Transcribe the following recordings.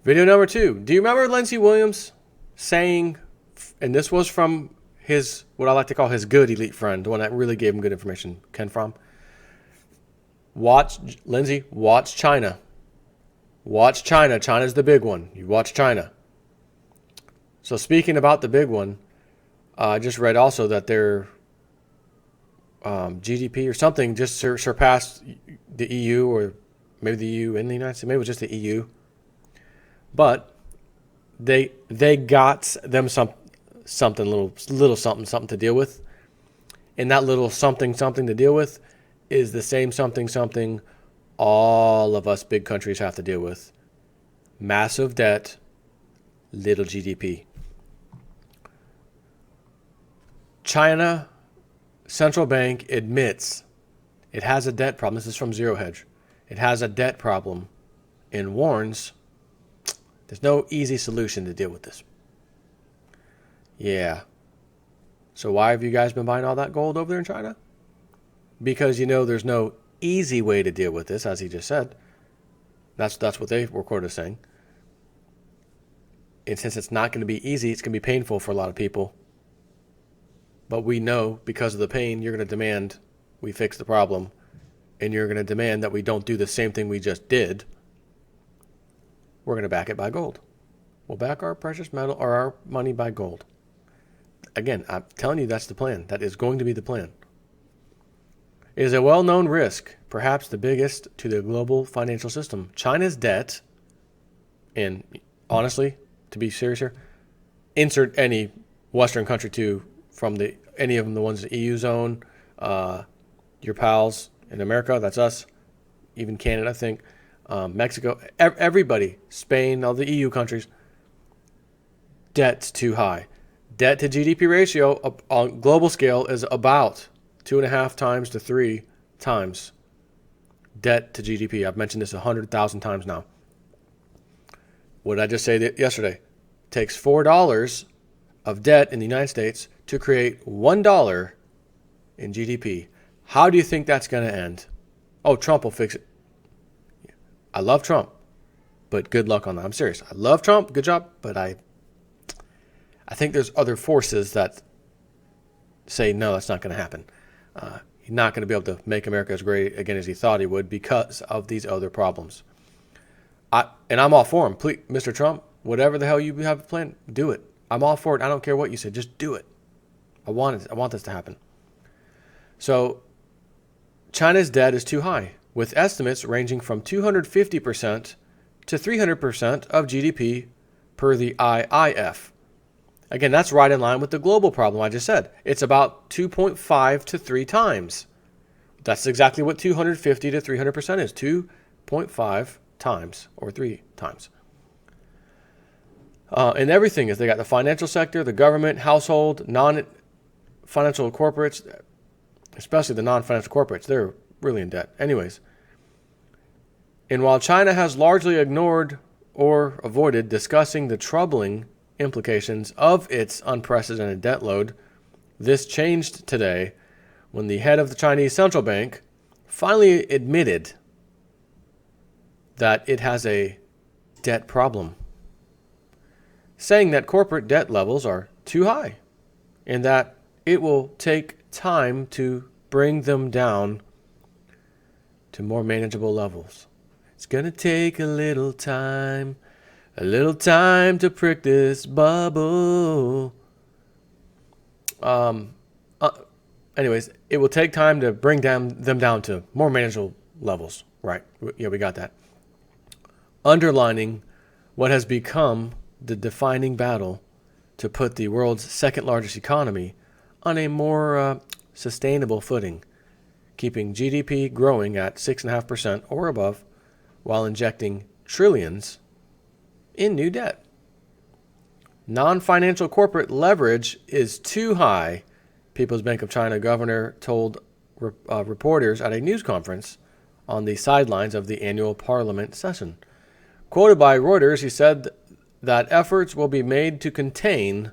Video number 2. Do you remember Lindsey Williams saying, and this was from his, what I like to call his good elite friend, the one that really gave him good information, Ken Fromm. Lindsey, watch China. Watch China. China's the big one. You watch China. So speaking about the big one, I just read also that their GDP or something just surpassed the EU, or maybe the EU in the United States. Maybe it was just the EU. But they got them something little something to deal with, and that little something to deal with is the same something all of us big countries have to deal with: massive debt, little GDP. China Central Bank admits it has a debt problem. This is from Zero Hedge. It has a debt problem and warns there's no easy solution to deal with this. Yeah. So why have you guys been buying all that gold over there in China? Because you know there's no easy way to deal with this, as he just said. That's what they were quoted as saying. And since it's not going to be easy, it's going to be painful for a lot of people. But we know because of the pain, you're going to demand we fix the problem. And you're going to demand that we don't do the same thing we just did. We're going to back it by gold. We'll back our precious metal or our money by gold. Again, I'm telling you that's the plan. That is going to be the plan. It is a well-known risk, perhaps the biggest to the global financial system. China's debt, and honestly, to be serious here, insert any Western country too, from any of them, the ones in the EU zone, your pals in America, that's us, even Canada, I think, Mexico, everybody, Spain, all the EU countries, debt's too high. Debt to GDP ratio on global scale is about 2.5 times to 3 times debt to GDP. I've mentioned this 100,000 times now. What did I just say yesterday? It takes $4 of debt in the United States to create $1 in GDP. How do you think that's going to end? Oh, Trump will fix it. I love Trump, but good luck on that. I'm serious. I love Trump. Good job. But I think there's other forces that say, no, that's not going to happen. He's not going to be able to make America as great again as he thought he would because of these other problems. And I'm all for him. Please, Mr. Trump, whatever the hell you have planned, do it. I'm all for it. I don't care what you said. Just do it. I want this to happen. So China's debt is too high, with estimates ranging from 250% to 300% of GDP per the IIF. Again, that's right in line with the global problem I just said. It's about 2.5 to 3 times. That's exactly what 250 to 300% is. 2.5 times or 3 times. And everything is, they got the financial sector, the government, household, non-financial corporates, especially the non-financial corporates. They're really in debt. Anyways. And while China has largely ignored or avoided discussing the troubling implications of its unprecedented debt load, this changed today when the head of the Chinese central bank finally admitted that it has a debt problem, saying that corporate debt levels are too high and that it will take time to bring them down to more manageable levels. It's going to take a little time to prick this bubble. Anyways, it will take time to bring them down to more manageable levels. Right. Yeah, we got that. Underlining what has become the defining battle to put the world's second largest economy on a more sustainable footing, keeping GDP growing at 6.5% or above while injecting trillions in new debt. Non-financial corporate leverage is too high, People's Bank of China governor told reporters at a news conference on the sidelines of the annual parliament session. Quoted by Reuters, he said that efforts will be made to contain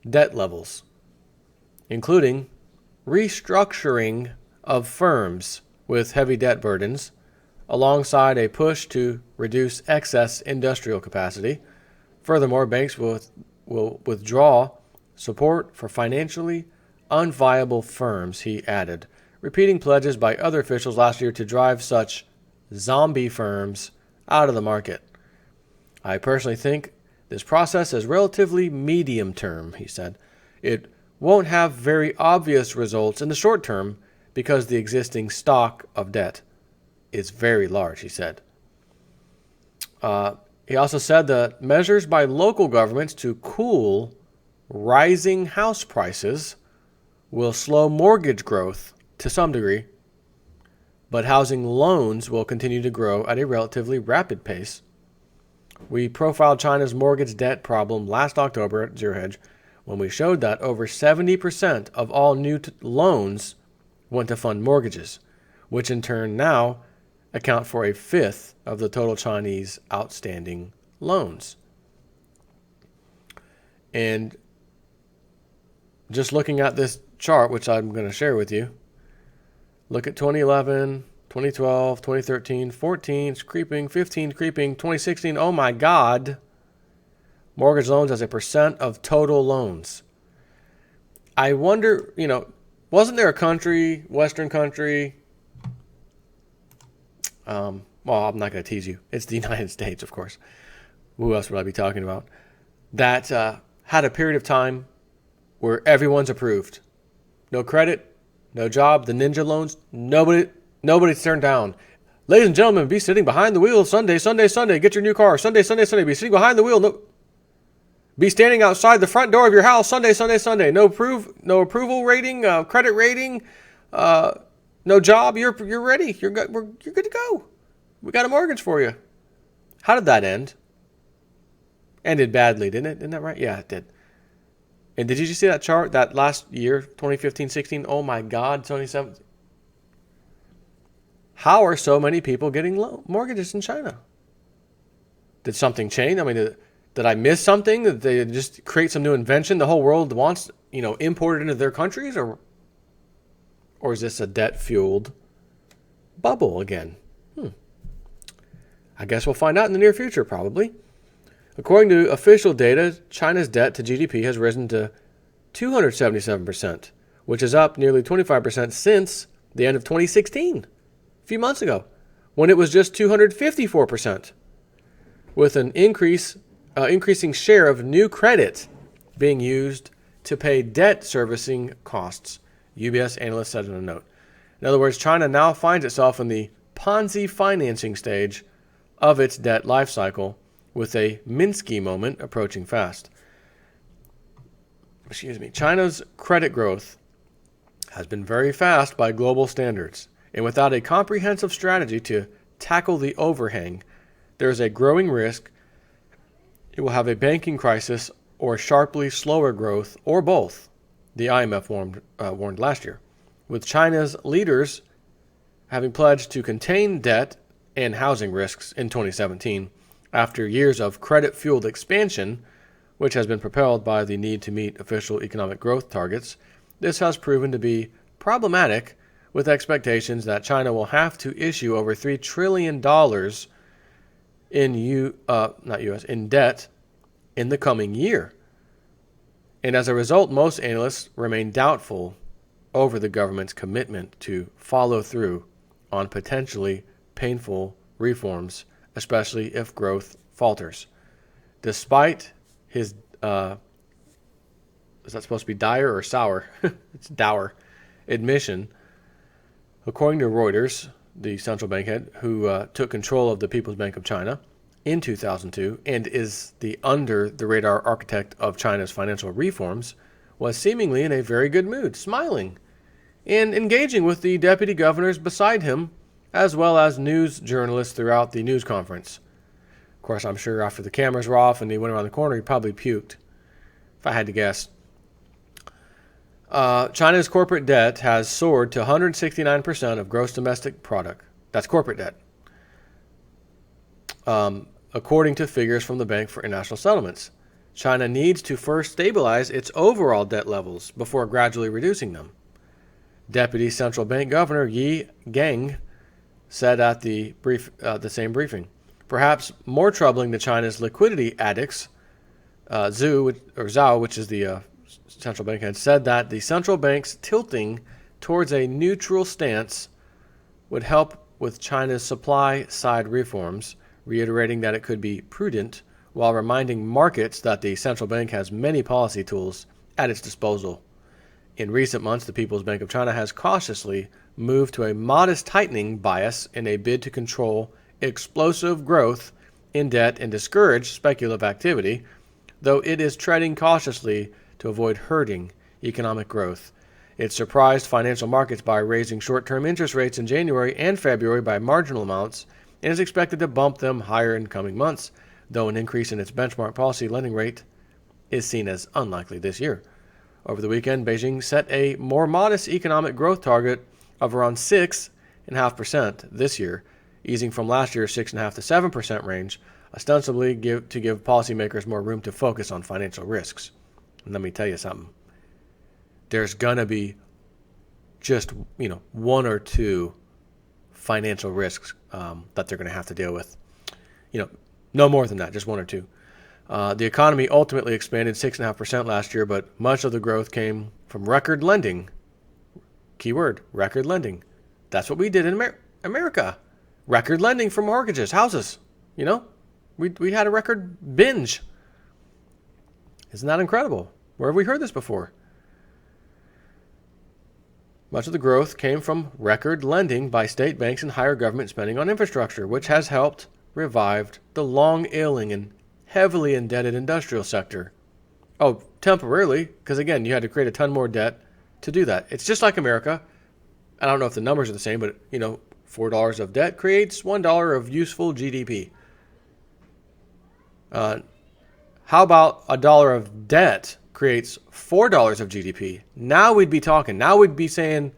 debt levels, including restructuring of firms with heavy debt burdens, alongside a push to reduce excess industrial capacity. Furthermore, banks will withdraw support for financially unviable firms, he added, repeating pledges by other officials last year to drive such zombie firms out of the market. I personally think this process is relatively medium term, he said. It won't have very obvious results in the short term because the existing stock of debt is very large, he said. He also said that measures by local governments to cool rising house prices will slow mortgage growth to some degree, but housing loans will continue to grow at a relatively rapid pace. We profiled China's mortgage debt problem last October at Zero Hedge when we showed that over 70% of all new loans went to fund mortgages, which in turn now account for a fifth of the total Chinese outstanding loans. And just looking at this chart, which I'm going to share with you, look at 2011, 2012, 2013, 14, creeping, 15, creeping, 2016, oh my God, mortgage loans as a percent of total loans. I wonder, wasn't there a country, Western country, well, I'm not going to tease you. It's the United States, of course. Who else would I be talking about? That had a period of time where everyone's approved. No credit, no job, the ninja loans, nobody's turned down. Ladies and gentlemen, be sitting behind the wheel Sunday, Sunday, Sunday. Get your new car. Sunday, Sunday, Sunday. Be sitting behind the wheel. No, be standing outside the front door of your house Sunday, Sunday, Sunday. No approval rating, credit rating, no job. You're ready. You're good to go. We got a mortgage for you. How did that end? Ended badly, didn't it? Isn't that right? Yeah, it did. And did you see that chart that last year, 2015-16? Oh my God, 2017. How are so many people getting mortgages in China? Did something change? I mean, did I miss something? Did they just create some new invention the whole world wants, imported into their countries? Or is this a debt-fueled bubble again? I guess we'll find out in the near future, probably. According to official data, China's debt to GDP has risen to 277%, which is up nearly 25% since the end of 2016, a few months ago, when it was just 254%, with an increasing share of new credit being used to pay debt servicing costs, UBS analyst said in a note. In other words, China now finds itself in the Ponzi financing stage of its debt life cycle, with a Minsky moment approaching fast. China's credit growth has been very fast by global standards, and without a comprehensive strategy to tackle the overhang, there is a growing risk it will have a banking crisis or sharply slower growth, or both, the IMF warned last year, with China's leaders having pledged to contain debt and housing risks in 2017 after years of credit-fueled expansion, which has been propelled by the need to meet official economic growth targets. This has proven to be problematic, with expectations that China will have to issue over $3 trillion in debt in the coming year. And as a result, most analysts remain doubtful over the government's commitment to follow through on potentially painful reforms, especially if growth falters. Despite his, is that supposed to be dire or sour? It's dour admission, according to Reuters, the central bank head who took control of the People's Bank of China in 2002 and is the under-the-radar architect of China's financial reforms, was seemingly in a very good mood, smiling and engaging with the deputy governors beside him, as well as news journalists throughout the news conference. Of course, I'm sure after the cameras were off and he went around the corner, he probably puked, if I had to guess. China's corporate debt has soared to 169% of gross domestic product. That's corporate debt. According to figures from the Bank for International Settlements, China needs to first stabilize its overall debt levels before gradually reducing them. Deputy Central Bank Governor Yi Gang said at the same briefing. Perhaps more troubling to China's liquidity addicts, Zhao, which is the central bank head, said that the central bank's tilting towards a neutral stance would help with China's supply side reforms, reiterating that it could be prudent while reminding markets that the central bank has many policy tools at its disposal. In recent months, the People's Bank of China has cautiously moved to a modest tightening bias in a bid to control explosive growth in debt and discourage speculative activity, though it is treading cautiously to avoid hurting economic growth. It surprised financial markets by raising short-term interest rates in January and February by marginal amounts and is expected to bump them higher in coming months, though an increase in its benchmark policy lending rate is seen as unlikely this year. Over the weekend, Beijing set a more modest economic growth target of around 6.5% this year, easing from last year's 6.5% to 7% range, ostensibly to give policymakers more room to focus on financial risks. And let me tell you something. There's going to be just, one or two financial risks that they're going to have to deal with. No more than that, just one or two. The economy ultimately expanded 6.5% last year, but much of the growth came from record lending. Keyword, record lending. That's what we did in America. Record lending for mortgages, houses. We had a record binge. Isn't that incredible? Where have we heard this before? Much of the growth came from record lending by state banks and higher government spending on infrastructure, which has helped revive the long-ailing and heavily indebted industrial sector. Oh, temporarily, because again, you had to create a ton more debt to do that. It's just like America. I don't know if the numbers are the same, but $4 of debt creates $1 of useful GDP. How about $1 of debt creates $4 of GDP? Now we'd be talking. Now we'd be saying,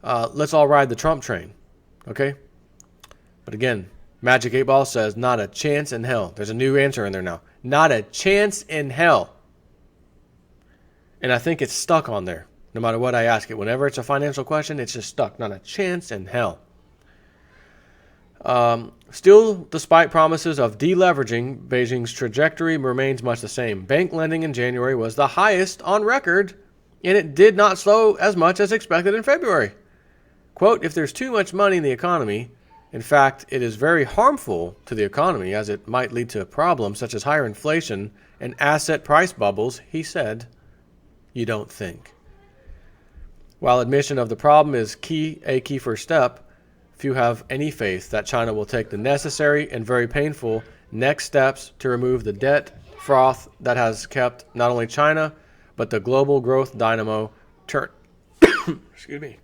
let's all ride the Trump train. Okay? But again, Magic 8 Ball says, not a chance in hell. There's a new answer in there now. Not a chance in hell. And I think it's stuck on there. No matter what I ask it. Whenever it's a financial question, it's just stuck. Not a chance in hell. Still, despite promises of deleveraging, Beijing's trajectory remains much the same. Bank lending in January was the highest on record, and it did not slow as much as expected in February. Quote, if there's too much money in the economy, in fact, it is very harmful to the economy as it might lead to problems such as higher inflation and asset price bubbles, he said. You don't think. While admission of the problem is a key first step, few have any faith that China will take the necessary and very painful next steps to remove the debt froth that has kept not only China, but the global growth dynamo turn. Excuse me.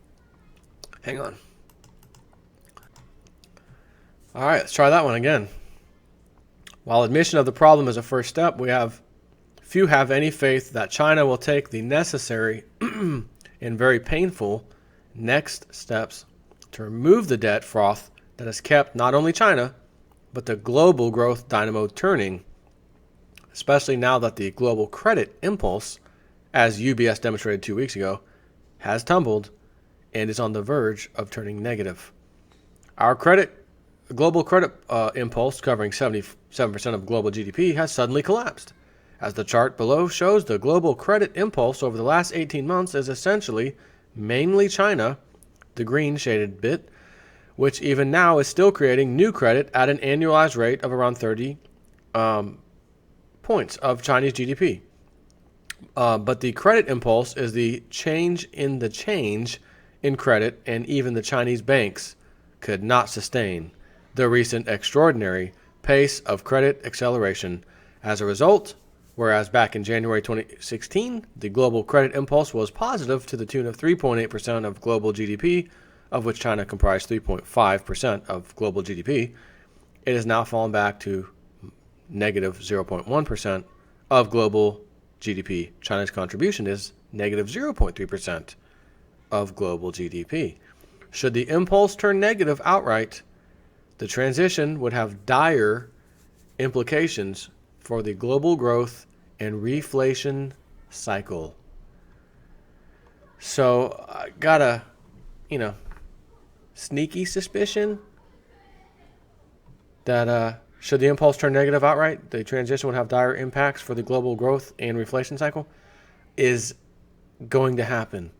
Hang on. All right, let's try that one again. While admission of the problem is a first step, few have any faith that China will take the necessary and very painful next steps to remove the debt froth that has kept not only China, but the global growth dynamo turning, especially now that the global credit impulse, as UBS demonstrated 2 weeks ago, has tumbled and is on the verge of turning negative. Our global credit impulse, covering 77% of global GDP, has suddenly collapsed. As the chart below shows, the global credit impulse over the last 18 months is essentially mainly China, the green shaded bit, which even now is still creating new credit at an annualized rate of around 30 points of Chinese GDP. But the credit impulse is the change in credit, and even the Chinese banks could not sustain the recent extraordinary pace of credit acceleration. As a result, whereas back in January 2016, the global credit impulse was positive to the tune of 3.8% of global GDP, of which China comprised 3.5% of global GDP, it has now fallen back to negative 0.1% of global GDP. China's contribution is negative 0.3% of global GDP. Should the impulse turn negative outright, the transition would have dire implications for the global growth and reflation cycle. So I gotta, sneaky suspicion that should the impulse turn negative outright, the transition would have dire impacts for the global growth and reflation cycle, is going to happen.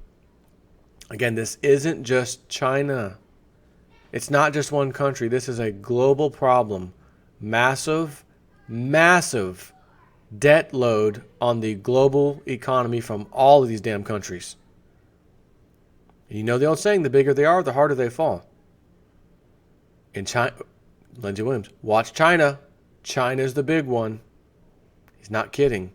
Again, this isn't just China. It's not just one country. This is a global problem. Massive, massive debt load on the global economy from all of these damn countries. You know the old saying, the bigger they are, the harder they fall. In China, Lindsey Williams, watch China. China's the big one. He's not kidding.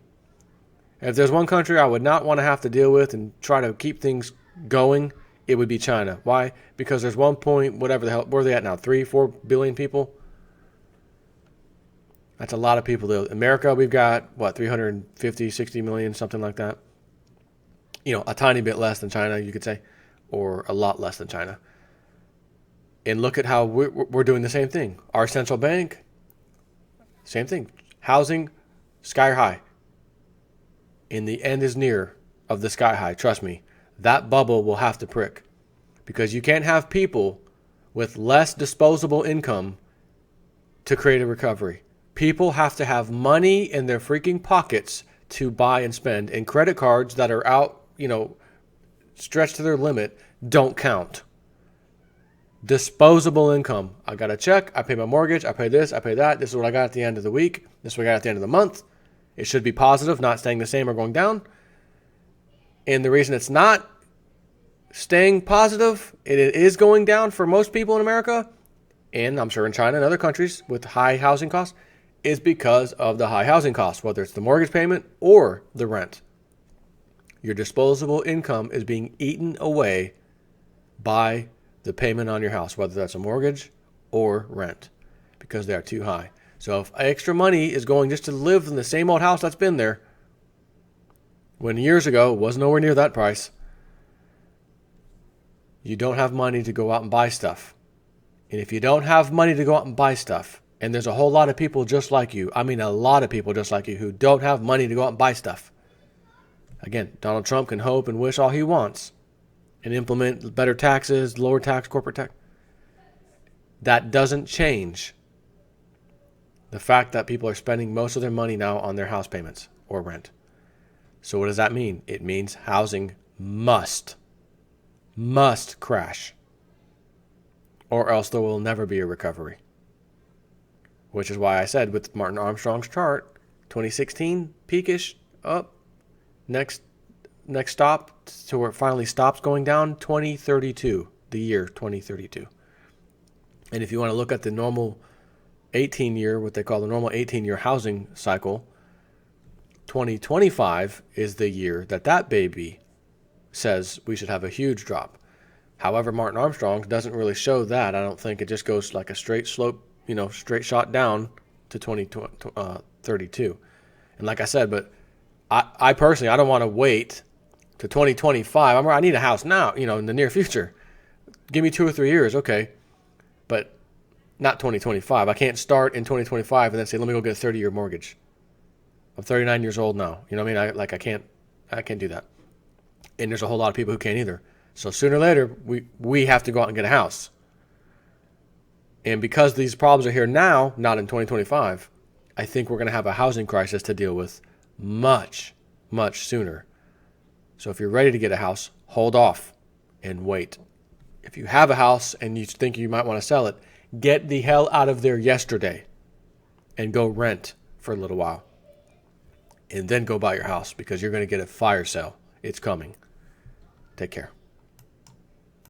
If there's one country I would not want to have to deal with and try to keep things going, it would be China. Why? Because there's 1 point, whatever the hell, where are they at now? 3-4 billion people? That's a lot of people. Though. America, we've got, 350, 60 million, something like that. You know, a tiny bit less than China, you could say, or a lot less than China. And look at how we're doing the same thing. Our central bank, same thing. Housing, sky high. And the end is near of the sky high. Trust me, that bubble will have to prick. Because you can't have people with less disposable income to create a recovery. People have to have money in their freaking pockets to buy and spend. And credit cards that are out, stretched to their limit don't count. Disposable income. I got a check. I pay my mortgage. I pay this. I pay that. This is what I got at the end of the week. This is what I got at the end of the month. It should be positive, not staying the same or going down. And the reason it's not staying positive, it is going down for most people in America, and I'm sure in China and other countries with high housing costs, is because of the high housing costs, whether it's the mortgage payment or the rent. Your disposable income is being eaten away by the payment on your house, whether that's a mortgage or rent, because they are too high. So if extra money is going just to live in the same old house that's been there, when years ago it was nowhere near that price, you don't have money to go out and buy stuff. And if you don't have money to go out and buy stuff, and there's a whole lot of people just like you, I mean a lot of people just like you who don't have money to go out and buy stuff. Again, Donald Trump can hope and wish all he wants and implement better taxes, lower tax, corporate tax. That doesn't change the fact that people are spending most of their money now on their house payments or rent. So what does that mean? It means housing must crash, or else there will never be a recovery. Which is why I said with Martin Armstrong's chart, 2016, peakish, up. Next stop to where it finally stops going down, 2032, the year 2032. And if you want to look at the normal 18-year, what they call the normal 18-year housing cycle, 2025 is the year that baby says we should have a huge drop. However, Martin Armstrong doesn't really show that. I don't think it just goes like a straight slope, straight shot down to 2032. And like I said, but I personally, I don't want to wait to 2025. I need a house now, in the near future. Give me 2 or 3 years, okay. But not 2025. I can't start in 2025 and then say, let me go get a 30-year mortgage. I'm 39 years old now. You know what I mean? I can't do that. And there's a whole lot of people who can't either. So sooner or later, we have to go out and get a house. And because these problems are here now, not in 2025, I think we're going to have a housing crisis to deal with much, much sooner. So if you're ready to get a house, hold off and wait. If you have a house and you think you might want to sell it, get the hell out of there yesterday and go rent for a little while. And then go buy your house because you're going to get a fire sale. It's coming. Take care.